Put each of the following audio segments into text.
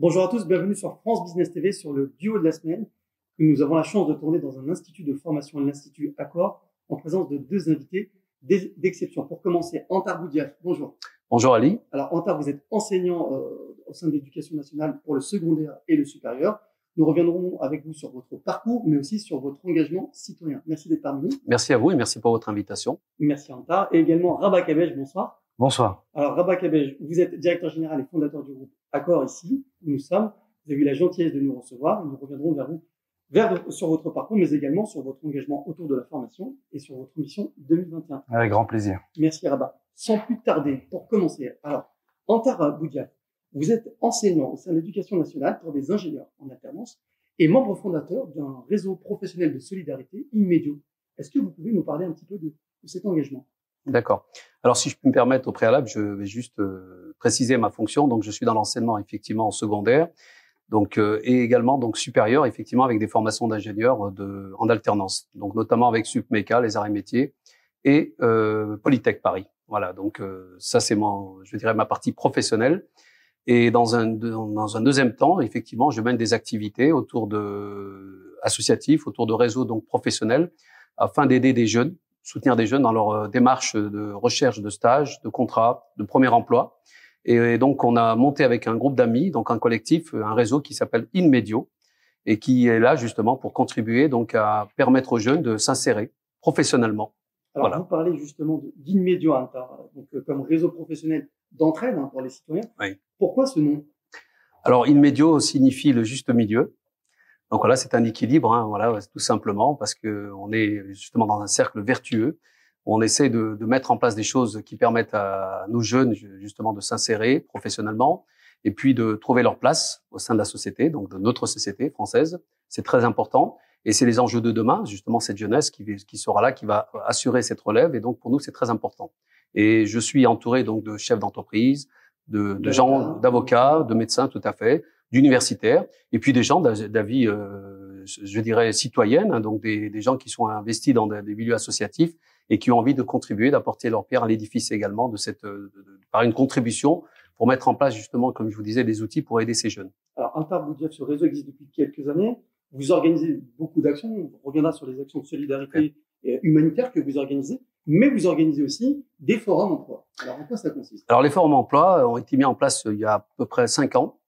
Bonjour à tous, bienvenue sur France Business TV sur le duo de la semaine que nous avons la chance de tourner dans un institut de formation, l'Institut Accor, en présence de deux invités d'exception. Pour commencer, Antar Boudiaf, bonjour. Bonjour Ali. Alors Antar, vous êtes enseignant au sein de l'Éducation nationale pour le secondaire et le supérieur. Nous reviendrons avec vous sur votre parcours, mais aussi sur votre engagement citoyen. Merci d'être parmi nous. Merci à vous et merci pour votre invitation. Merci Antar. Et également Rabat Kabej, bonsoir. Bonsoir. Alors Rabat Kabej, vous êtes directeur général et fondateur du groupe Accor ici, où nous sommes. Vous avez eu la gentillesse de nous recevoir et nous reviendrons vers vous sur votre parcours, mais également sur votre engagement autour de la formation et sur votre mission 2021. Avec grand plaisir. Merci Rabat. Sans plus tarder, pour commencer, alors, Antar Boudiaf, vous êtes enseignant au sein de l'Éducation nationale pour des ingénieurs en alternance et membre fondateur d'un réseau professionnel de solidarité, Inmedio. Est-ce que vous pouvez nous parler un petit peu de cet engagement? D'accord. Alors, si je peux me permettre au préalable, je vais juste préciser ma fonction. Donc, je suis dans l'enseignement effectivement en secondaire, donc et également donc supérieur effectivement avec des formations d'ingénieurs en alternance. Donc, notamment avec Supmeca, les arts et métiers, et Polytech Paris. Voilà. Donc, ça c'est je dirais ma partie professionnelle. Et dans un deuxième temps, effectivement, je mène des activités autour associatifs, autour de réseaux donc professionnels, afin d'aider des jeunes, soutenir des jeunes dans leur démarche de recherche de stage, de contrat, de premier emploi. Et donc, on a monté avec un groupe d'amis, donc un collectif, un réseau qui s'appelle Inmedio, et qui est là justement pour contribuer donc à permettre aux jeunes de s'insérer professionnellement. Alors, voilà. Vous parlez justement d'Inmedio, donc comme réseau professionnel d'entraide pour les citoyens. Oui. Pourquoi ce nom? Alors, Inmedio signifie le juste milieu. Donc voilà, c'est un équilibre, voilà, tout simplement, parce que on est justement dans un cercle vertueux. On essaie de mettre en place des choses qui permettent à nos jeunes justement de s'insérer professionnellement et puis de trouver leur place au sein de la société, donc de notre société française. C'est très important et c'est les enjeux de demain, justement cette jeunesse qui sera là, qui va assurer cette relève. Et donc pour nous, c'est très important. Et je suis entouré donc de chefs d'entreprise, de gens, d'avocats, de médecins, tout à fait, d'universitaires, et puis des gens d'avis, je dirais, citoyenne, donc des gens qui sont investis dans des milieux associatifs et qui ont envie de contribuer, d'apporter leur pierre à l'édifice également par une contribution pour mettre en place justement, comme je vous disais, des outils pour aider ces jeunes. Alors, Antar Boudiaf, ce réseau existe depuis quelques années. Vous organisez beaucoup d'actions. On reviendra sur les actions de solidarité humanitaire que vous organisez, mais vous organisez aussi des forums emploi. Alors, en quoi ça consiste? Alors, les forums emploi ont été mis en place il y a à peu près 5 ans.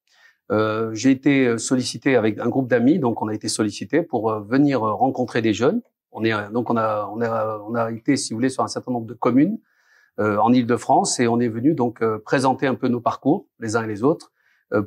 J'ai été sollicité avec un groupe d'amis, donc on a été sollicité pour venir rencontrer des jeunes. On a été, si vous voulez, sur un certain nombre de communes en Île-de-France et on est venu donc présenter un peu nos parcours les uns et les autres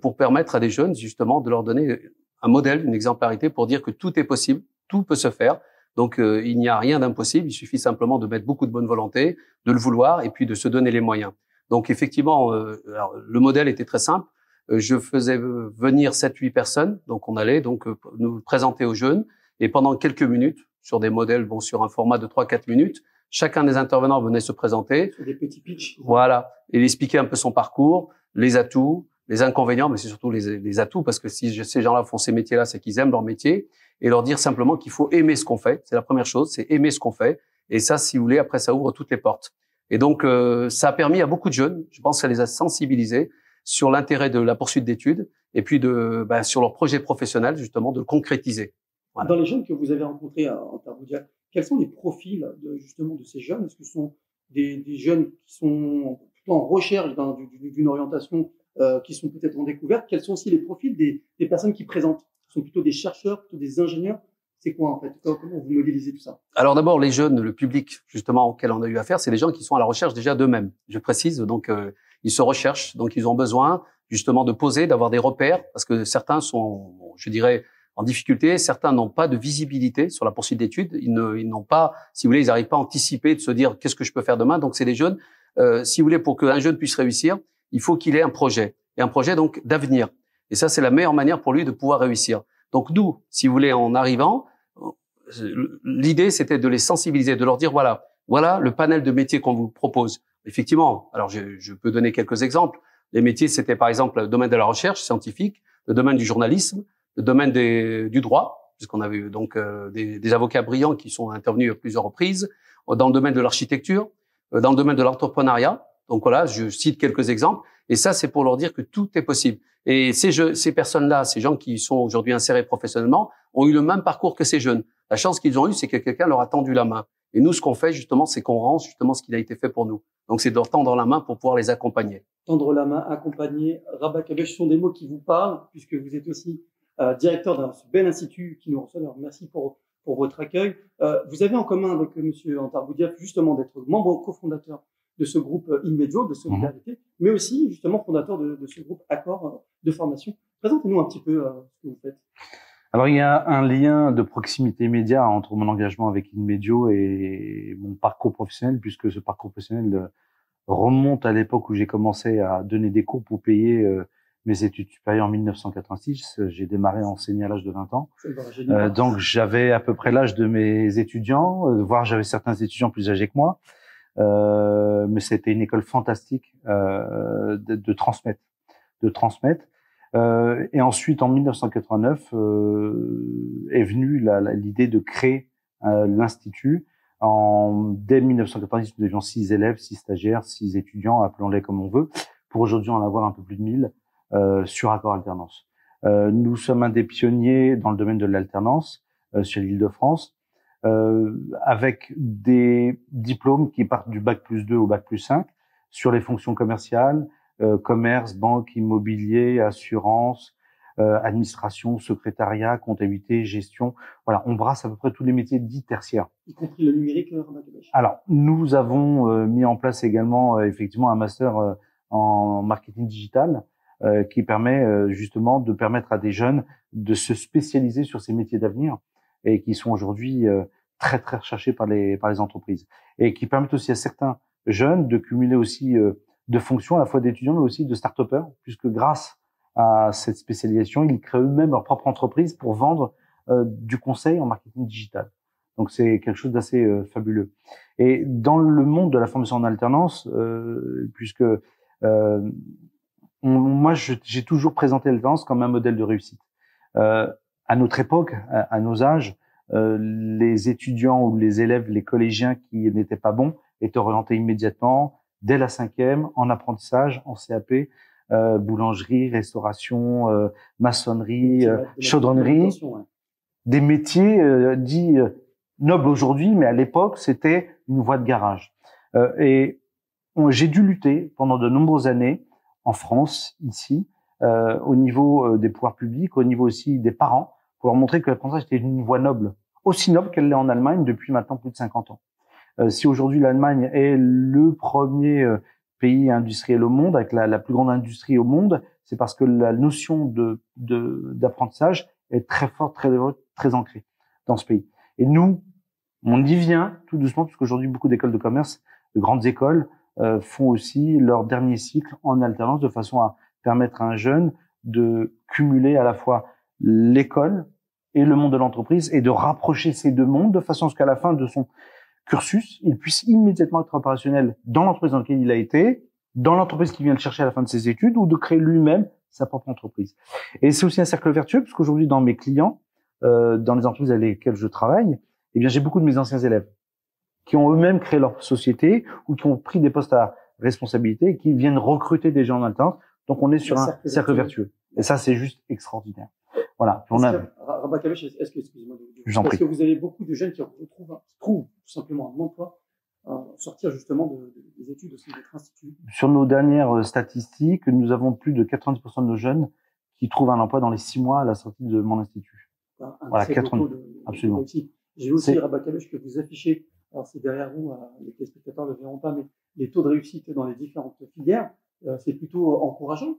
pour permettre à des jeunes justement de leur donner un modèle, une exemplarité pour dire que tout est possible, tout peut se faire. Donc il n'y a rien d'impossible, il suffit simplement de mettre beaucoup de bonne volonté, de le vouloir et puis de se donner les moyens. Donc effectivement, alors, le modèle était très simple. Je faisais venir 7-8 personnes, donc on allait donc nous présenter aux jeunes et pendant quelques minutes, sur des modèles, sur un format de 3-4 minutes, chacun des intervenants venait se présenter. Sur des petits pitchs. Voilà, et il expliquait un peu son parcours, les atouts, les inconvénients, mais c'est surtout les atouts, parce que si ces gens-là font ces métiers-là, c'est qu'ils aiment leur métier, et leur dire simplement qu'il faut aimer ce qu'on fait. C'est la première chose, c'est aimer ce qu'on fait. Et ça, si vous voulez, après, ça ouvre toutes les portes. Et donc, ça a permis à beaucoup de jeunes, je pense que ça les a sensibilisés sur l'intérêt de la poursuite d'études et puis sur leur projet professionnel, justement, de le concrétiser. Voilà. Dans les jeunes que vous avez rencontrés à Antar Boudiaf, quels sont les profils justement de ces jeunes? Est-ce que ce sont des jeunes qui sont plutôt en recherche d'une orientation, qui sont peut-être en découverte? Quels sont aussi les profils des personnes qui présentent? Ce sont plutôt des chercheurs, plutôt des ingénieurs? C'est quoi en fait? Comment vous modélisez tout ça? Alors d'abord, les jeunes, le public justement auquel on a eu affaire, c'est des gens qui sont à la recherche déjà d'eux-mêmes. Je précise, donc ils se recherchent, donc ils ont besoin justement de poser, d'avoir des repères, parce que certains sont, je dirais, en difficulté, certains n'ont pas de visibilité sur la poursuite d'études, ils n'ont pas, si vous voulez, ils n'arrivent pas à anticiper, de se dire qu'est-ce que je peux faire demain. Donc c'est des jeunes, si vous voulez, pour qu'un jeune puisse réussir, il faut qu'il ait un projet, et un projet donc d'avenir. Et ça, c'est la meilleure manière pour lui de pouvoir réussir. Donc nous, si vous voulez, en arrivant, l'idée c'était de les sensibiliser, de leur dire voilà le panel de métiers qu'on vous propose. Effectivement, alors je peux donner quelques exemples. Les métiers, c'était par exemple le domaine de la recherche scientifique, le domaine du journalisme, le domaine du droit, puisqu'on avait donc des avocats brillants qui sont intervenus à plusieurs reprises, dans le domaine de l'architecture, dans le domaine de l'entrepreneuriat. Donc voilà, je cite quelques exemples. Et ça, c'est pour leur dire que tout est possible. Et ces personnes-là, ces gens qui sont aujourd'hui insérés professionnellement, ont eu le même parcours que ces jeunes. La chance qu'ils ont eue, c'est que quelqu'un leur a tendu la main. Et nous, ce qu'on fait justement, c'est qu'on rend justement ce qui a été fait pour nous. Donc, c'est de leur tendre la main pour pouvoir les accompagner. Tendre la main, accompagner. Rabat Kabesh, ce sont des mots qui vous parlent, puisque vous êtes aussi directeur d'un bel institut qui nous reçoit. Alors, merci pour votre accueil. Vous avez en commun avec Monsieur Antar Boudiaf justement d'être membre cofondateur de ce groupe Inmedio de solidarité, mais aussi justement fondateur de ce groupe Accord de formation. Présentez-nous un petit peu ce que vous faites. Alors, il y a un lien de proximité immédiat entre mon engagement avec Inmedio et mon parcours professionnel, puisque ce parcours professionnel remonte à l'époque où j'ai commencé à donner des cours pour payer mes études supérieures en 1986. J'ai démarré à enseigner à l'âge de 20 ans. Donc, j'avais à peu près l'âge de mes étudiants, voire j'avais certains étudiants plus âgés que moi. Mais c'était une école fantastique de transmettre. Et ensuite, en 1989, est venue l'idée de créer l'institut. Dès 1990, nous avions 6 élèves, 6 stagiaires, 6 étudiants, appelons-les comme on veut, pour aujourd'hui en avoir un peu plus de 1000 sur Accord Alternance. Nous sommes un des pionniers dans le domaine de l'alternance sur l'Île-de-France, avec des diplômes qui partent du bac+2 au bac+5 sur les fonctions commerciales, commerce, banque, immobilier, assurance, administration, secrétariat, comptabilité, gestion. Voilà, on brasse à peu près tous les métiers dits tertiaires. Y compris le numérique, Alors, nous avons mis en place également effectivement un master en marketing digital qui permet justement de permettre à des jeunes de se spécialiser sur ces métiers d'avenir et qui sont aujourd'hui très très recherchés par les entreprises et qui permettent aussi à certains jeunes de cumuler aussi de fonctions à la fois d'étudiants mais aussi de start-upers, puisque grâce à cette spécialisation, ils créent eux-mêmes leur propre entreprise pour vendre du conseil en marketing digital. Donc c'est quelque chose d'assez fabuleux. Et dans le monde de la formation en alternance, puisque moi j'ai toujours présenté l'alternance comme un modèle de réussite. À notre époque, à nos âges, les étudiants ou les élèves, les collégiens qui n'étaient pas bons étaient orientés immédiatement dès la 5e en apprentissage, en CAP, boulangerie, restauration, maçonnerie, chaudronnerie, des métiers dits nobles aujourd'hui, mais à l'époque c'était une voie de garage. Et j'ai dû lutter pendant de nombreuses années en France, ici, au niveau des pouvoirs publics, au niveau aussi des parents, pour leur montrer que l'apprentissage était une voie noble, aussi noble qu'elle l'est en Allemagne depuis maintenant plus de 50 ans. Si aujourd'hui l'Allemagne est le premier pays industriel au monde, avec la plus grande industrie au monde, c'est parce que la notion d'apprentissage est très forte, très ancrée dans ce pays. Et nous, on y vient tout doucement, puisqu'aujourd'hui beaucoup d'écoles de commerce, de grandes écoles, font aussi leur dernier cycle en alternance de façon à permettre à un jeune de cumuler à la fois l'école et le monde de l'entreprise et de rapprocher ces deux mondes de façon à ce qu'à la fin de son cursus, il puisse immédiatement être opérationnel dans l'entreprise dans laquelle il a été, dans l'entreprise qui vient le chercher à la fin de ses études ou de créer lui-même sa propre entreprise. Et c'est aussi un cercle vertueux parce qu'aujourd'hui dans mes clients, dans les entreprises avec lesquelles je travaille, eh bien j'ai beaucoup de mes anciens élèves qui ont eux-mêmes créé leur société ou qui ont pris des postes à responsabilité et qui viennent recruter des gens en alternance. Donc on est sur un cercle vertueux. Et ça c'est juste extraordinaire. Voilà. Rabat Kabesh, excusez-moi, est-ce que vous avez beaucoup de jeunes qui trouvent tout simplement un emploi, sortir justement des études aussi de votre institut? Sur nos dernières statistiques, nous avons plus de 90% de nos jeunes qui trouvent un emploi dans les 6 mois à la sortie de mon institut. Voilà, 80. Absolument. J'ai aussi, Rabat Kabesh, que vous affichez, alors c'est derrière vous, les téléspectateurs ne le verront pas, mais les taux de réussite dans les différentes filières, c'est plutôt encourageant.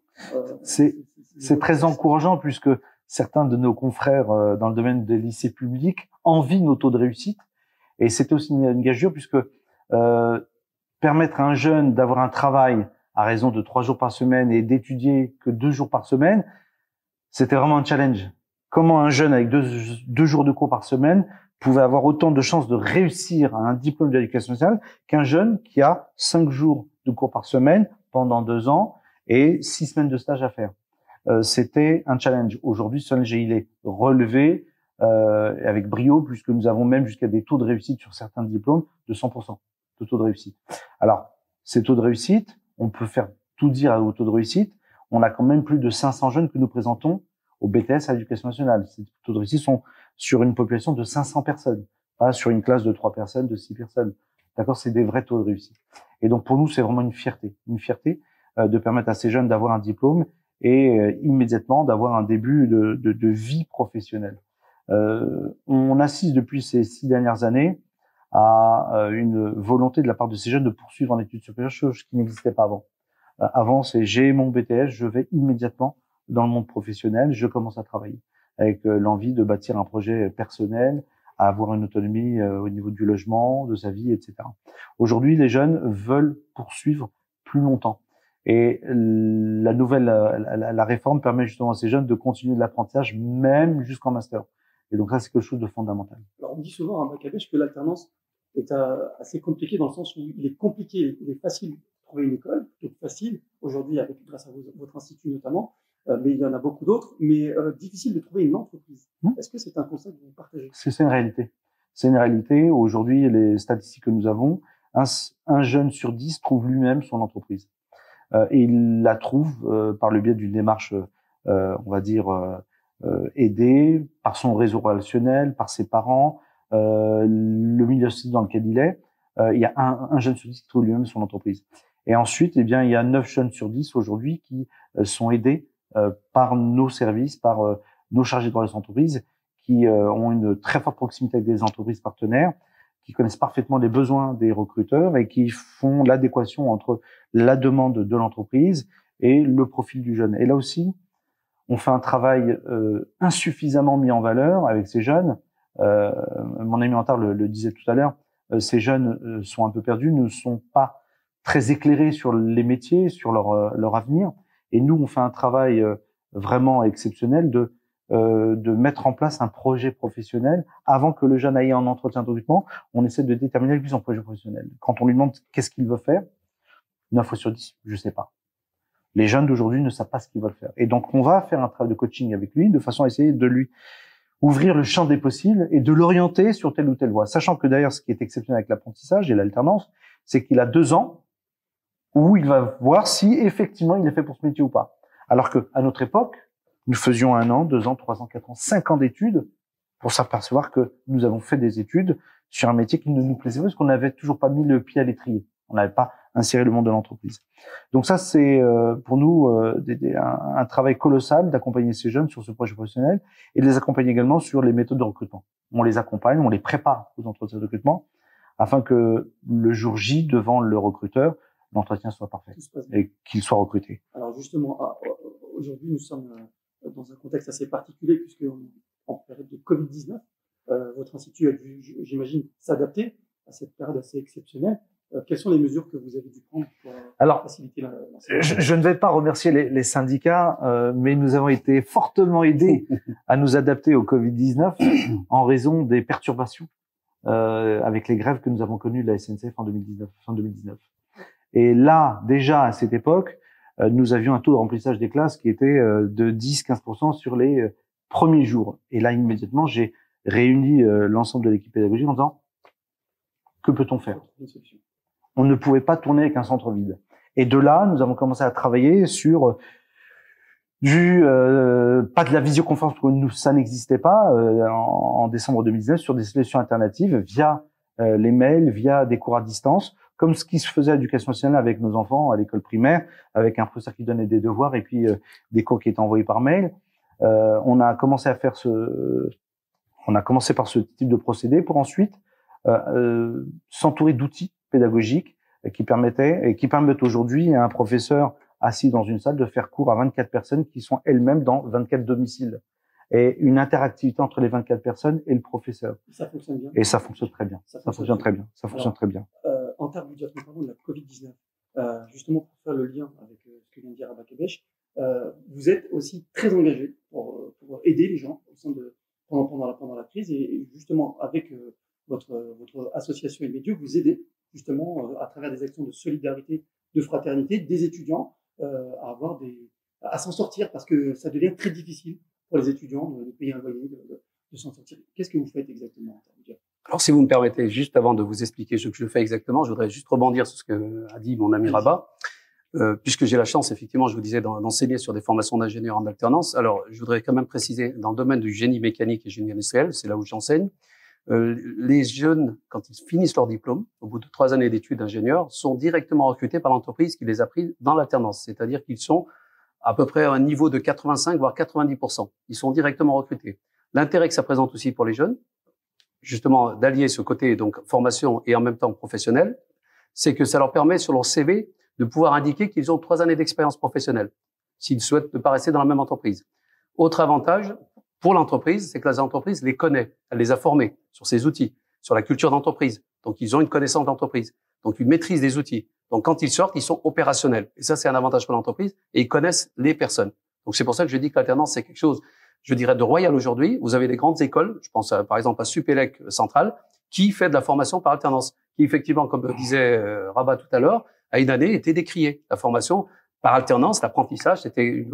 C'est très encourageant puisque certains de nos confrères dans le domaine des lycées publics envient nos taux de réussite. Et c'était aussi une gageure puisque permettre à un jeune d'avoir un travail à raison de 3 jours par semaine et d'étudier que 2 jours par semaine, c'était vraiment un challenge. Comment un jeune avec 2 jours de cours par semaine pouvait avoir autant de chances de réussir à un diplôme d'éducation nationale qu'un jeune qui a 5 jours de cours par semaine pendant 2 ans et 6 semaines de stage à faire. C'était un challenge. Aujourd'hui, ce challenge, il est relevé avec brio, puisque nous avons même jusqu'à des taux de réussite sur certains diplômes de 100% de taux de réussite. Alors, ces taux de réussite, on peut faire tout dire aux taux de réussite. on a quand même plus de 500 jeunes que nous présentons au BTS à l'Éducation nationale. Ces taux de réussite sont sur une population de 500 personnes, pas sur une classe de 3 personnes, de 6 personnes. D'accord, c'est des vrais taux de réussite. Et donc pour nous, c'est vraiment une fierté de permettre à ces jeunes d'avoir un diplôme et immédiatement d'avoir un début de vie professionnelle. On assiste depuis ces 6 dernières années à une volonté de la part de ces jeunes de poursuivre en études supérieures, chose qui n'existait pas avant. Avant, c'est j'ai mon BTS, je vais immédiatement dans le monde professionnel, je commence à travailler avec l'envie de bâtir un projet personnel, à avoir une autonomie au niveau du logement, de sa vie, etc. Aujourd'hui, les jeunes veulent poursuivre plus longtemps. Et la réforme permet justement à ces jeunes de continuer de l'apprentissage même jusqu'en master. Et donc ça, c'est quelque chose de fondamental. Alors, on dit souvent à Baccabèche que l'alternance est assez compliquée dans le sens où il est compliqué, il est facile de trouver une école, plutôt facile, aujourd'hui, grâce à votre institut notamment, mais il y en a beaucoup d'autres, mais difficile de trouver une entreprise. Est-ce que c'est un constat que vous partagez? C'est une réalité. C'est une réalité. Aujourd'hui, les statistiques que nous avons, un jeune sur 10 trouve lui-même son entreprise. Et il la trouve par le biais d'une démarche, on va dire, aidée, par son réseau relationnel, par ses parents, le milieu social dans lequel il est. Il y a un jeune sur 10 qui trouve lui-même son entreprise. Et ensuite, eh bien, il y a 9 jeunes sur 10 aujourd'hui qui sont aidés par nos services, par nos chargés de relations entreprises, qui ont une très forte proximité avec des entreprises partenaires, qui connaissent parfaitement les besoins des recruteurs et qui font l'adéquation entre la demande de l'entreprise et le profil du jeune. Et là aussi, on fait un travail insuffisamment mis en valeur avec ces jeunes. Mon ami Antar le disait tout à l'heure, ces jeunes sont un peu perdus, ne sont pas très éclairés sur les métiers, sur leur avenir. Et nous, on fait un travail vraiment exceptionnel de mettre en place un projet professionnel avant que le jeune aille en entretien de recrutement. On essaie de déterminer lui son projet professionnel. Quand on lui demande qu'est-ce qu'il veut faire, 9 fois sur 10, je sais pas. Les jeunes d'aujourd'hui ne savent pas ce qu'ils veulent faire. Et donc, on va faire un travail de coaching avec lui de façon à essayer de lui ouvrir le champ des possibles et de l'orienter sur telle ou telle voie. Sachant que d'ailleurs, ce qui est exceptionnel avec l'apprentissage et l'alternance, c'est qu'il a 2 ans où il va voir si effectivement il est fait pour ce métier ou pas. Alors que à notre époque, nous faisions 1 an, 2 ans, 3 ans, 4 ans, 5 ans d'études pour s'apercevoir que nous avons fait des études sur un métier qui ne nous plaisait pas parce qu'on n'avait toujours pas mis le pied à l'étrier. On n'avait pas inséré le monde de l'entreprise. Donc ça, c'est pour nous un travail colossal d'accompagner ces jeunes sur ce projet professionnel et de les accompagner également sur les méthodes de recrutement. On les accompagne, on les prépare aux entretiens de recrutement afin que le jour J, devant le recruteur, l'entretien soit parfait et qu'il soit recruté. Alors justement, aujourd'hui, nous sommes dans un contexte assez particulier puisque en période de Covid-19, votre institut a dû, j'imagine, s'adapter à cette période assez exceptionnelle. Quelles sont les mesures que vous avez dû prendre pour faciliter je ne vais pas remercier les syndicats, mais nous avons été fortement aidés à nous adapter au Covid-19 en raison des perturbations avec les grèves que nous avons connues de la SNCF en 2019. Et là, déjà à cette époque, nous avions un taux de remplissage des classes qui était de 10-15% sur les premiers jours. Et là, immédiatement, j'ai réuni l'ensemble de l'équipe pédagogique en disant que peut-on faire? On ne pouvait pas tourner avec un centre vide. Et de là, nous avons commencé à travailler sur pas de la visioconférence, parce que ça n'existait pas en décembre 2019, sur des solutions alternatives via les mails, via des cours à distance, comme ce qui se faisait à l'éducation nationale avec nos enfants à l'école primaire, avec un professeur qui donnait des devoirs et puis des cours qui étaient envoyés par mail. On a commencé par ce type de procédé pour ensuite s'entourer d'outils pédagogiques qui permettent aujourd'hui à un professeur assis dans une salle de faire cours à 24 personnes qui sont elles-mêmes dans 24 domiciles. Et une interactivité entre les 24 personnes et le professeur. Ça fonctionne bien. Et ça fonctionne très bien. Ça fonctionne très bien. En termes de nous parlons de la Covid-19. Justement, pour faire le lien avec ce que vient de dire Baccabèche, vous êtes aussi très engagé pour aider les gens pendant la crise et justement avec votre association Emedio, vous aidez justement à travers des actions de solidarité, de fraternité, des étudiants à s'en sortir parce que ça devient très difficile pour les étudiants de payer un loyer, de s'en sortir. Qu'est-ce que vous faites exactement? Alors, si vous me permettez, juste avant de vous expliquer ce que je fais exactement, je voudrais juste rebondir sur ce que a dit mon ami Rabat. puisque j'ai la chance, effectivement, je vous disais, d'enseigner sur des formations d'ingénieurs en alternance. Alors, je voudrais quand même préciser, dans le domaine du génie mécanique et génie industriel, c'est là où j'enseigne, les jeunes, quand ils finissent leur diplôme, au bout de 3 années d'études d'ingénieur, sont directement recrutés par l'entreprise qui les a pris dans l'alternance. C'est-à-dire qu'ils sont à peu près à un niveau de 85, voire 90%. Ils sont directement recrutés. L'intérêt que ça présente aussi pour les jeunes, justement, d'allier ce côté, donc, formation et en même temps professionnel, c'est que ça leur permet, sur leur CV, de pouvoir indiquer qu'ils ont 3 années d'expérience professionnelle, s'ils souhaitent ne pas rester dans la même entreprise. Autre avantage pour l'entreprise, c'est que l'entreprise les connaît, elle les a formés sur ces outils, sur la culture d'entreprise. Donc, ils ont une connaissance d'entreprise, donc une maîtrise des outils. Donc, quand ils sortent, ils sont opérationnels. Et ça, c'est un avantage pour l'entreprise, et ils connaissent les personnes. Donc, c'est pour ça que je dis que l'alternance, c'est quelque chose, je dirais, de royal aujourd'hui. Vous avez des grandes écoles, je pense par exemple à Supélec Central, qui fait de la formation par alternance, qui effectivement, comme disait Rabat tout à l'heure, à une année était décriée. La formation par alternance, l'apprentissage, c'était,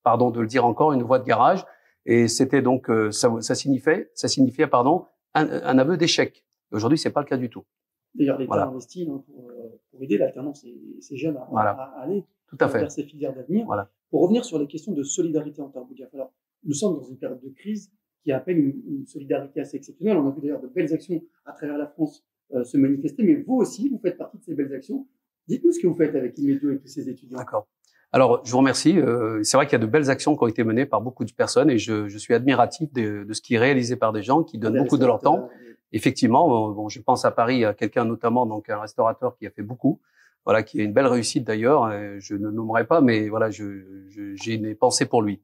pardon de le dire encore, une voie de garage, et c'était donc ça signifiait un aveu d'échec. Aujourd'hui, c'est pas le cas du tout. D'ailleurs, l'État investit pour aider l'alternance et ces jeunes à aller vers ces filières d'avenir. Voilà. Pour revenir sur les questions de solidarité en Tarbougaf, alors nous sommes dans une période de crise qui appelle une solidarité assez exceptionnelle. On a vu d'ailleurs de belles actions à travers la France se manifester, mais vous aussi, vous faites partie de ces belles actions. Dites-nous ce que vous faites avec Inmedio et tous ces étudiants. D'accord. Alors, je vous remercie. C'est vrai qu'il y a de belles actions qui ont été menées par beaucoup de personnes et je suis admiratif de ce qui est réalisé par des gens qui donnent beaucoup de leur temps. Effectivement, bon, je pense à Paris à quelqu'un notamment, donc un restaurateur qui a fait beaucoup, voilà, qui a une belle réussite d'ailleurs. Je ne nommerai pas, mais voilà, j'ai une pensée pour lui.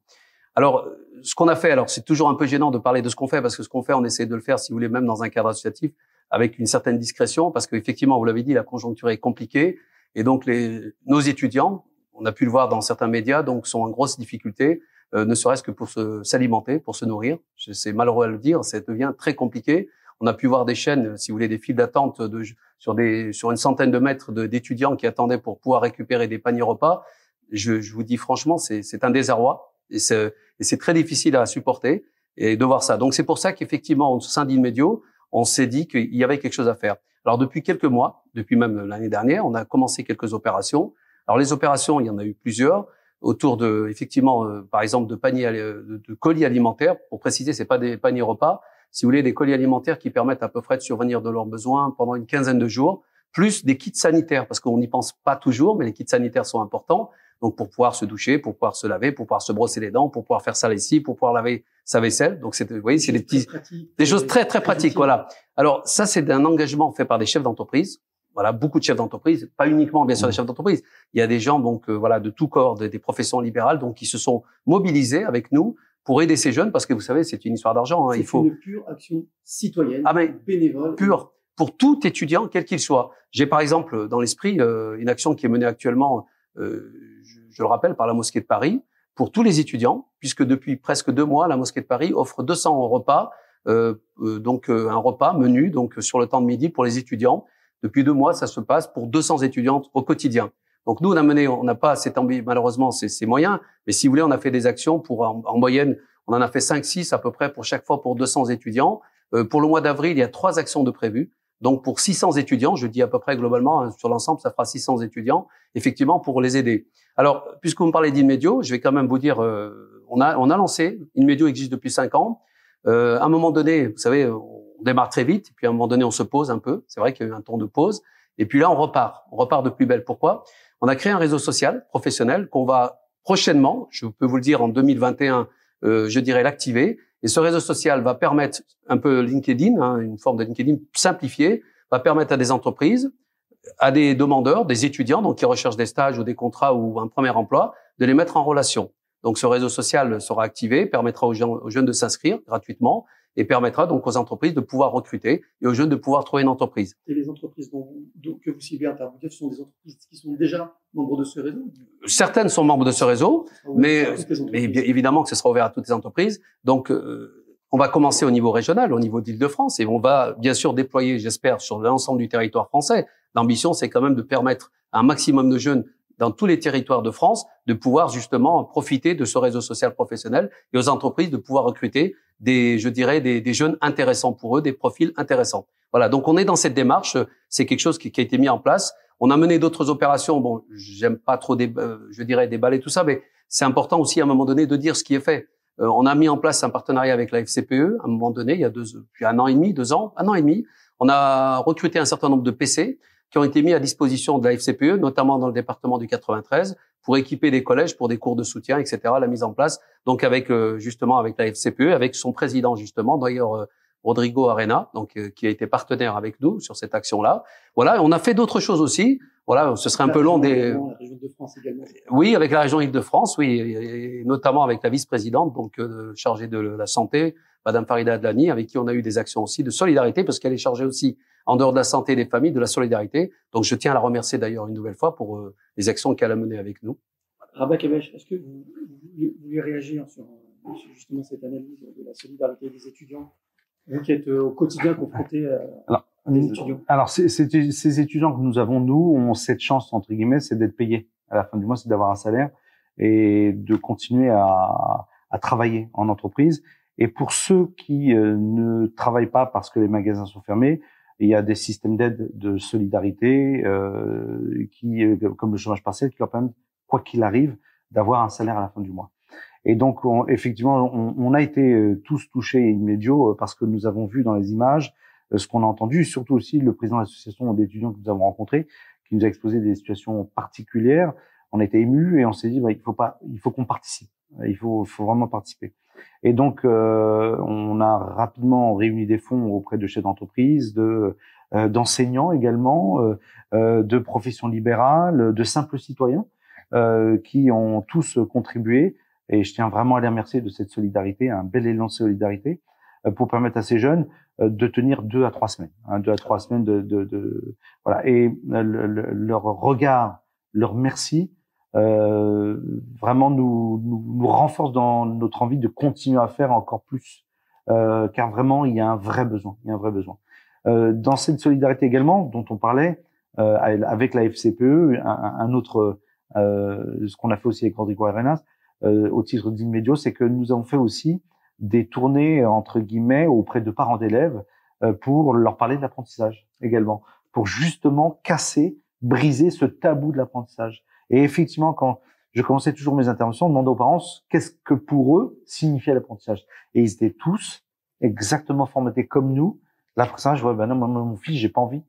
Alors, ce qu'on a fait, alors c'est toujours un peu gênant de parler de ce qu'on fait parce que ce qu'on fait, on essaie de le faire, si vous voulez, même dans un cadre associatif, avec une certaine discrétion, parce qu'effectivement, vous l'avez dit, la conjoncture est compliquée et donc nos étudiants, on a pu le voir dans certains médias, donc sont en grosse difficulté, ne serait-ce que pour s'alimenter, pour se nourrir. C'est malheureux à le dire, ça devient très compliqué. On a pu voir des chaînes, si vous voulez, des files d'attente sur une centaine de mètres d'étudiants qui attendaient pour pouvoir récupérer des paniers repas. Je vous dis franchement, c'est un désarroi et c'est très difficile à supporter et de voir ça. Donc c'est pour ça qu'effectivement, au sein d'Inmedio, on s'est dit qu'il y avait quelque chose à faire. Alors depuis quelques mois, depuis même l'année dernière, on a commencé quelques opérations. Alors les opérations, il y en a eu plusieurs autour de, effectivement, par exemple, de paniers, de colis alimentaires. Pour préciser, c'est pas des paniers repas. Si vous voulez, des colis alimentaires qui permettent à peu près de survenir de leurs besoins pendant une quinzaine de jours, plus des kits sanitaires, parce qu'on n'y pense pas toujours, mais les kits sanitaires sont importants. Donc pour pouvoir se doucher, pour pouvoir se laver, pour pouvoir se brosser les dents, pour pouvoir faire sa lessive, pour pouvoir laver sa vaisselle. Donc vous voyez, c'est des choses très très pratiques. Voilà. Alors ça, c'est un engagement fait par des chefs d'entreprise. Voilà, beaucoup de chefs d'entreprise, pas uniquement bien sûr des chefs d'entreprise. Il y a des gens donc voilà de tout corps, des professions libérales, donc qui se sont mobilisés avec nous pour aider ces jeunes, parce que vous savez, c'est une histoire d'argent. Il faut une pure action citoyenne, bénévole. Pure pour tout étudiant, quel qu'il soit. J'ai par exemple dans l'esprit une action qui est menée actuellement, je le rappelle, par la Mosquée de Paris, pour tous les étudiants, puisque depuis presque 2 mois, la Mosquée de Paris offre 200 repas, donc un repas menu donc sur le temps de midi pour les étudiants. Depuis 2 mois, ça se passe pour 200 étudiantes au quotidien. Donc nous, on n'a pas malheureusement ces moyens, mais si vous voulez, on a fait des actions pour en moyenne, on en a fait 5-6 à peu près pour chaque fois pour 200 étudiants. Pour le mois d'avril, il y a 3 actions de prévues. Donc pour 600 étudiants, je dis à peu près globalement, hein, sur l'ensemble, ça fera 600 étudiants, effectivement, pour les aider. Alors, puisque vous me parlez d'Inmedio, je vais quand même vous dire, on a lancé, Inmedio existe depuis 5 ans. À un moment donné, vous savez, on démarre très vite, puis à un moment donné, on se pose un peu. C'est vrai qu'il y a eu un temps de pause. Et puis là, on repart de plus belle. Pourquoi? On a créé un réseau social professionnel qu'on va prochainement, je peux vous le dire en 2021, je dirais l'activer. Et ce réseau social va permettre un peu LinkedIn, hein, une forme de LinkedIn simplifiée, va permettre à des entreprises, à des demandeurs, des étudiants, donc qui recherchent des stages ou des contrats ou un premier emploi, de les mettre en relation. Donc ce réseau social sera activé, permettra aux jeunes de s'inscrire gratuitement et permettra donc aux entreprises de pouvoir recruter et aux jeunes de pouvoir trouver une entreprise. Et les entreprises que vous ciblez à Tarbougaf, ce sont des entreprises qui sont déjà membres de ce réseau? Certaines sont membres de ce réseau, mais évidemment que ce sera ouvert à toutes les entreprises. Donc on va commencer au niveau régional, au niveau d'Île-de-France, et on va bien sûr déployer, j'espère, sur l'ensemble du territoire français. L'ambition, c'est quand même de permettre à un maximum de jeunes dans tous les territoires de France de pouvoir justement profiter de ce réseau social professionnel et aux entreprises de pouvoir recruter des jeunes intéressants pour eux, des profils intéressants. Voilà, donc on est dans cette démarche, c'est quelque chose qui a été mis en place. On a mené d'autres opérations. Bon, j'aime pas trop, je dirais, déballer tout ça, mais c'est important aussi à un moment donné de dire ce qui est fait. On a mis en place un partenariat avec la FCPE à un moment donné, il y a depuis 1 an et demi, 2 ans, 1 an et demi. On a recruté un certain nombre de PC qui ont été mis à disposition de la FCPE, notamment dans le département du 93, pour équiper des collèges pour des cours de soutien, etc. La mise en place, donc avec justement avec la FCPE, avec son président justement, d'ailleurs Rodrigo Arena, donc qui a été partenaire avec nous sur cette action-là. Voilà, on a fait d'autres choses aussi. Voilà, ce serait un peu long des. La région Île-de-France également. Oui, avec la région Île-de-France, oui, et notamment avec la vice-présidente, donc chargée de la santé, Madame Farida Adlani, avec qui on a eu des actions aussi de solidarité, parce qu'elle est chargée aussi, en dehors de la santé des familles, de la solidarité. Donc, je tiens à la remercier d'ailleurs une nouvelle fois pour les actions qu'elle a menées avec nous. Rabat Kabesh, est-ce que vous voulez réagir sur justement cette analyse de la solidarité des étudiants, vous qui êtes au quotidien confrontés à des étudiants? Alors, ces étudiants que nous avons, nous, ont cette chance, entre guillemets, c'est d'être payés à la fin du mois, c'est d'avoir un salaire et de continuer à travailler en entreprise. Et pour ceux qui ne travaillent pas parce que les magasins sont fermés, il y a des systèmes d'aide de solidarité qui, comme le chômage partiel, qui leur permettent, quoi qu'il arrive, d'avoir un salaire à la fin du mois. Et donc, effectivement, on a été tous touchés immédiats parce que nous avons vu dans les images ce qu'on a entendu, surtout aussi le président de l'association d'étudiants que nous avons rencontré, qui nous a exposé des situations particulières. On a été émus et on s'est dit, il faut qu'on participe. Il faut vraiment participer. Et donc, on a rapidement réuni des fonds auprès de chefs d'entreprise, d'enseignants également, de professions libérales, de simples citoyens, qui ont tous contribué. Et je tiens vraiment à les remercier de cette solidarité, un bel élan de solidarité, pour permettre à ces jeunes de tenir 2 à 3 semaines, 2 à 3 semaines voilà. Et leur regard, leur merci, vraiment nous renforce dans notre envie de continuer à faire encore plus, car vraiment il y a un vrai besoin, dans cette solidarité également dont on parlait avec la FCPE, un autre ce qu'on a fait aussi avec Rodrigo Arenas au titre d'Inmedio, c'est que nous avons fait aussi des tournées entre guillemets auprès de parents d'élèves pour leur parler de l'apprentissage également, pour justement briser ce tabou de l'apprentissage. Et effectivement, quand je commençais toujours mes interventions, on demandait aux parents qu'est-ce que pour eux signifiait l'apprentissage. Et ils étaient tous exactement formatés comme nous. L'apprentissage, ouais, ben non, moi, mon fils, j'ai pas envie.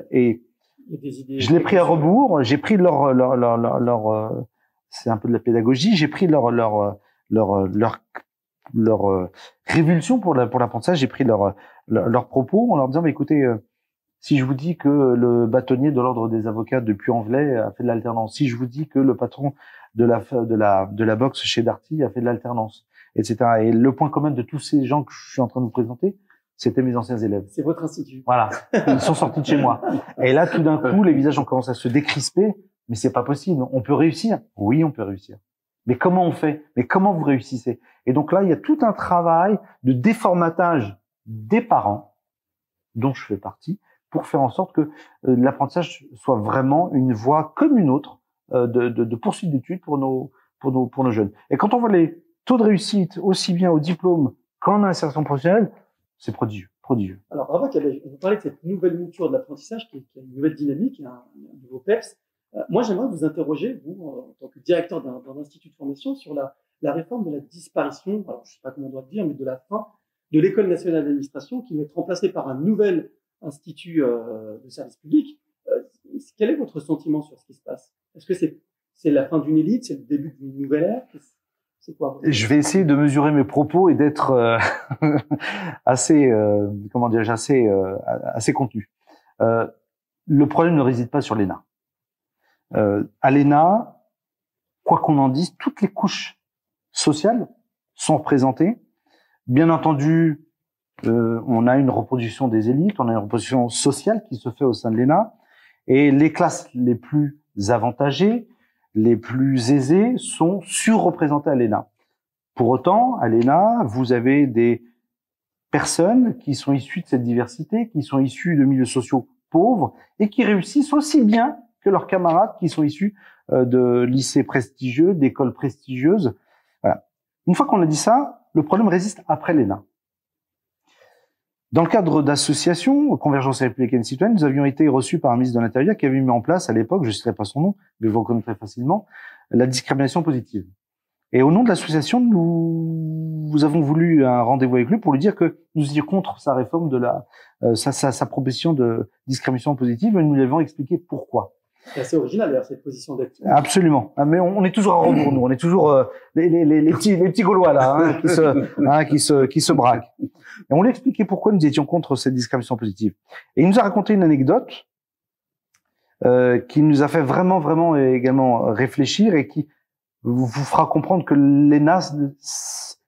Et je l'ai pris à rebours. J'ai pris leur c'est un peu de la pédagogie. J'ai pris leur révulsion pour l'apprentissage. J'ai pris leurs propos en leur disant, écoutez, si je vous dis que le bâtonnier de l'ordre des avocats de Puy-en-Velay a fait de l'alternance, si je vous dis que le patron de la boxe chez Darty a fait de l'alternance, etc. Et le point commun de tous ces gens que je suis en train de vous présenter, c'était mes anciens élèves. C'est votre institut. Voilà. Ils sont sortis de chez moi. Et là, tout d'un coup, les visages ont commencé à se décrisper. Mais c'est pas possible. On peut réussir. Oui, on peut réussir. Mais comment on fait? Mais comment vous réussissez? Et donc là, il y a tout un travail de déformatage des parents, dont je fais partie, pour faire en sorte que l'apprentissage soit vraiment une voie comme une autre de poursuite d'études pour nos jeunes. Et quand on voit les taux de réussite aussi bien au diplôme qu'en insertion professionnelle, c'est prodigieux. Alors, Rabat, vous parlez de cette nouvelle mouture de l'apprentissage qui a une nouvelle dynamique, un nouveau PEPS. Moi, j'aimerais vous interroger, vous, en tant que directeur d'un institut de formation, sur la réforme de la disparition, alors je ne sais pas comment on doit le dire, mais de la fin de l'École nationale d'administration qui va être remplacée par un nouvel institut de service public. Quel est votre sentiment sur ce qui se passe? Est-ce que c'est la fin d'une élite, c'est le début d'une nouvelle ère? C'est quoi? Je vais essayer de mesurer mes propos et d'être assez contenu. Le problème ne réside pas sur l'ENA. À l'ENA, quoi qu'on en dise, toutes les couches sociales sont représentées. Bien entendu, on a une reproduction des élites, on a une reproduction sociale qui se fait au sein de l'ENA, et les classes les plus avantagées, les plus aisées sont surreprésentées à l'ENA. Pour autant, à l'ENA, vous avez des personnes qui sont issues de cette diversité, qui sont issues de milieux sociaux pauvres et qui réussissent aussi bien que leurs camarades qui sont issus de lycées prestigieux, d'écoles prestigieuses. Voilà. Une fois qu'on a dit ça, le problème résiste après l'ENA. Dans le cadre d'associations, Convergence républicaine citoyenne, nous avions été reçus par un ministre de l'Intérieur qui avait mis en place à l'époque, je ne citerai pas son nom, mais vous reconnaîtrez facilement, la discrimination positive. Et au nom de l'association, nous avons voulu un rendez-vous avec lui pour lui dire que nous étions contre sa réforme de sa proposition de discrimination positive, et nous lui avons expliqué pourquoi. C'est assez original d'ailleurs cette position d'être. Absolument. Mais on est toujours à rebours, nous. On est toujours les petits Gaulois là, qui se braquent. Et on lui a expliqué pourquoi nous étions contre cette discrimination positive. Et il nous a raconté une anecdote qui nous a fait vraiment également réfléchir et qui vous fera comprendre que l'ENA,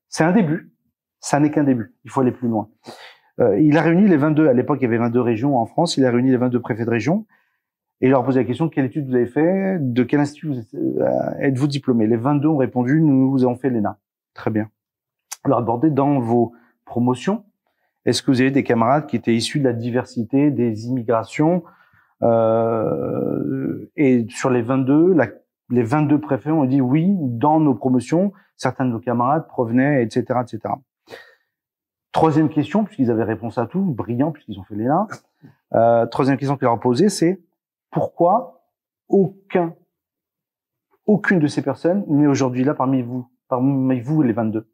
c'est un début. Ça n'est qu'un début. Il faut aller plus loin. Il a réuni les 22, à l'époque il y avait 22 régions en France, il a réuni les 22 préfets de région et il leur a posé la question: quelle étude vous avez fait, de quel institut êtes-vous diplômé? Les 22 ont répondu: nous avons fait l'ENA. Très bien. On leur a demandé: dans vos promotions, est-ce que vous avez des camarades qui étaient issus de la diversité, des immigrations? Et sur les 22, les 22 préfets ont dit oui, dans nos promotions, certains de nos camarades provenaient, etc., etc. Troisième question, puisqu'ils avaient réponse à tout, brillant, puisqu'ils ont fait l'ENA. Troisième question qu'il leur a posée, c'est pourquoi aucune de ces personnes n'est aujourd'hui là parmi vous les 22.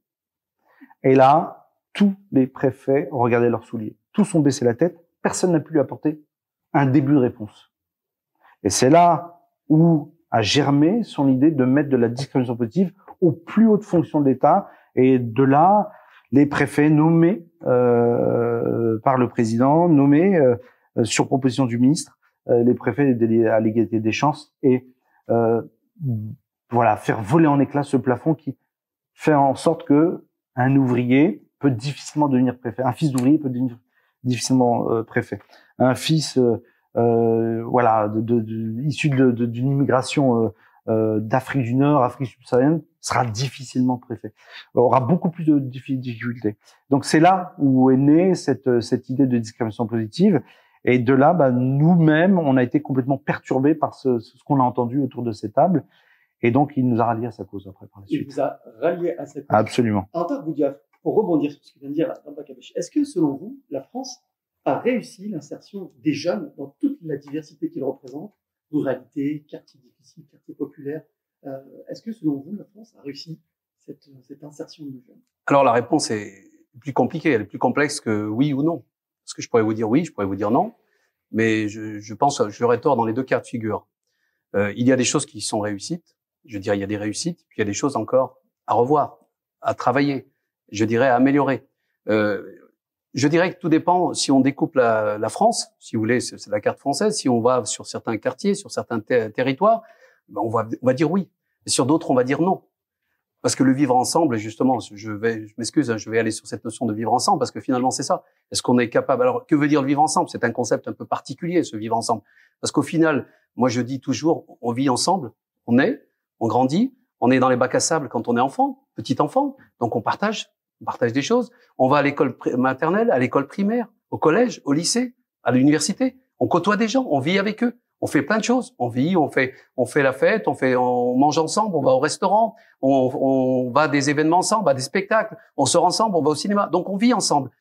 Et là, tous les préfets ont regardé leurs souliers. Tous ont baissé la tête. Personne n'a pu lui apporter un début de réponse. Et c'est là où a germé son idée de mettre de la discrimination positive aux plus hautes fonctions de l'État. Et de là, les préfets nommés par le président, nommés sur proposition du ministre, les préfets à l'égalité des chances, et voilà, faire voler en éclats ce plafond qui fait en sorte que un ouvrier peut difficilement devenir préfet. Un fils d'ouvrier peut devenir difficilement préfet. Un fils voilà, issu d'une immigration d'Afrique du Nord, Afrique subsaharienne, sera difficilement préfet. Aura beaucoup plus de difficultés. Donc c'est là où est née cette idée de discrimination positive. Et de là, nous-mêmes, on a été complètement perturbés par ce qu'on a entendu autour de ces tables. Et donc, il nous a ralliés à sa cause après, par la suite. Il vous a rallié à sa cause. Absolument. Antar Boudiaf, pour rebondir sur ce que vient de dire Abba Kabesh, est-ce que, selon vous, la France a réussi l'insertion des jeunes dans toute la diversité qu'ils représentent, ruralité, quartiers difficiles, quartiers populaires? Est-ce que, selon vous, la France a réussi cette insertion de jeunes? Alors, la réponse est plus compliquée, elle est plus complexe que oui ou non. Parce que je pourrais vous dire oui, je pourrais vous dire non, mais je pense que j'aurais tort dans les deux cas de figure. Il y a des choses qui sont réussites, je dirais il y a des réussites, puis il y a des choses encore à revoir, à travailler, je dirais à améliorer. Je dirais que tout dépend, si on découpe la France, si vous voulez, c'est la carte française, si on va sur certains quartiers, sur certains territoires, on va dire oui. Et sur d'autres, on va dire non. Parce que le vivre ensemble, justement, je m'excuse, je vais aller sur cette notion de vivre ensemble, parce que finalement, c'est ça. Est-ce qu'on est capable? Alors, que veut dire le vivre ensemble? C'est un concept un peu particulier, ce vivre ensemble. Parce qu'au final, moi, je dis toujours, on vit ensemble, on grandit, on est dans les bacs à sable quand on est enfant, petit enfant, donc on partage des choses. On va à l'école maternelle, à l'école primaire, au collège, au lycée, à l'université. On côtoie des gens, on vit avec eux. On fait plein de choses. On vit, on fait la fête, on mange ensemble, on va au restaurant, on va à des événements ensemble, à des spectacles, on sort ensemble, on va au cinéma. Donc, on vit ensemble.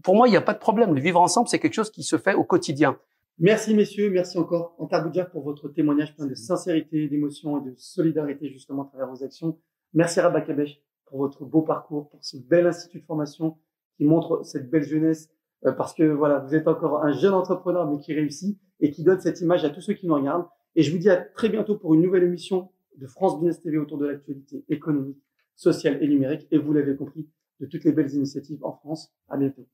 Pour moi, il n'y a pas de problème. Le vivre ensemble, c'est quelque chose qui se fait au quotidien. Merci, messieurs. Merci encore, Antar Boudiaf, pour votre témoignage plein de sincérité, d'émotion et de solidarité, justement, à travers vos actions. Merci, Abba Kabesh, pour votre beau parcours, pour ce bel institut de formation qui montre cette belle jeunesse, parce que voilà, vous êtes encore un jeune entrepreneur, mais qui réussit et qui donne cette image à tous ceux qui nous regardent. Et je vous dis à très bientôt pour une nouvelle émission de France Business TV autour de l'actualité économique, sociale et numérique. Et vous l'avez compris, de toutes les belles initiatives en France. À bientôt.